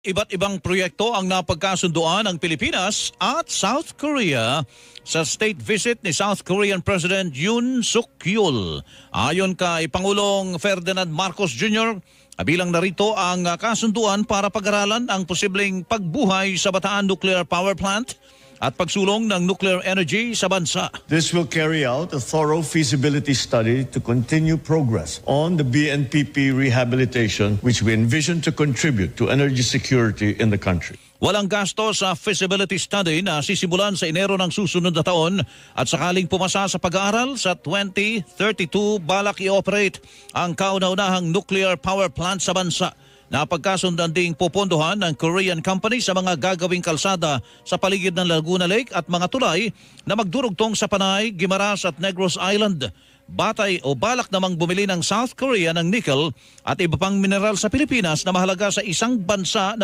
iba't ibang proyekto ang napagkasunduan ng Pilipinas at South Korea sa state visit ni South Korean President Yoon Suk-yeol. Ayon kay Pangulong Ferdinand Marcos Jr., kabilang narito ang kasunduan para pag-aralan ang posibleng pagbuhay sa Bataan Nuclear Power Plant at pagsulong ng nuclear energy sa bansa. This will carry out a thorough feasibility study to continue progress on the BNPP rehabilitation, which we envision to contribute to energy security in the country. Walang gasto sa feasibility study na sisimulan sa Enero ng susunod na taon at sakaling pumasa sa pag-aaral sa 2032 balak i-operate ang kauna-unahang nuclear power plant sa bansa. Napagkasundan ding pupondohan ng Korean company sa mga gagawing kalsada sa paligid ng Laguna Lake at mga tulay na magdurugtong sa Panay, Guimaras at Negros Island. Batay o balak namang bumili ng South Korea ng nickel at iba pang mineral sa Pilipinas na mahalaga sa isang bansa na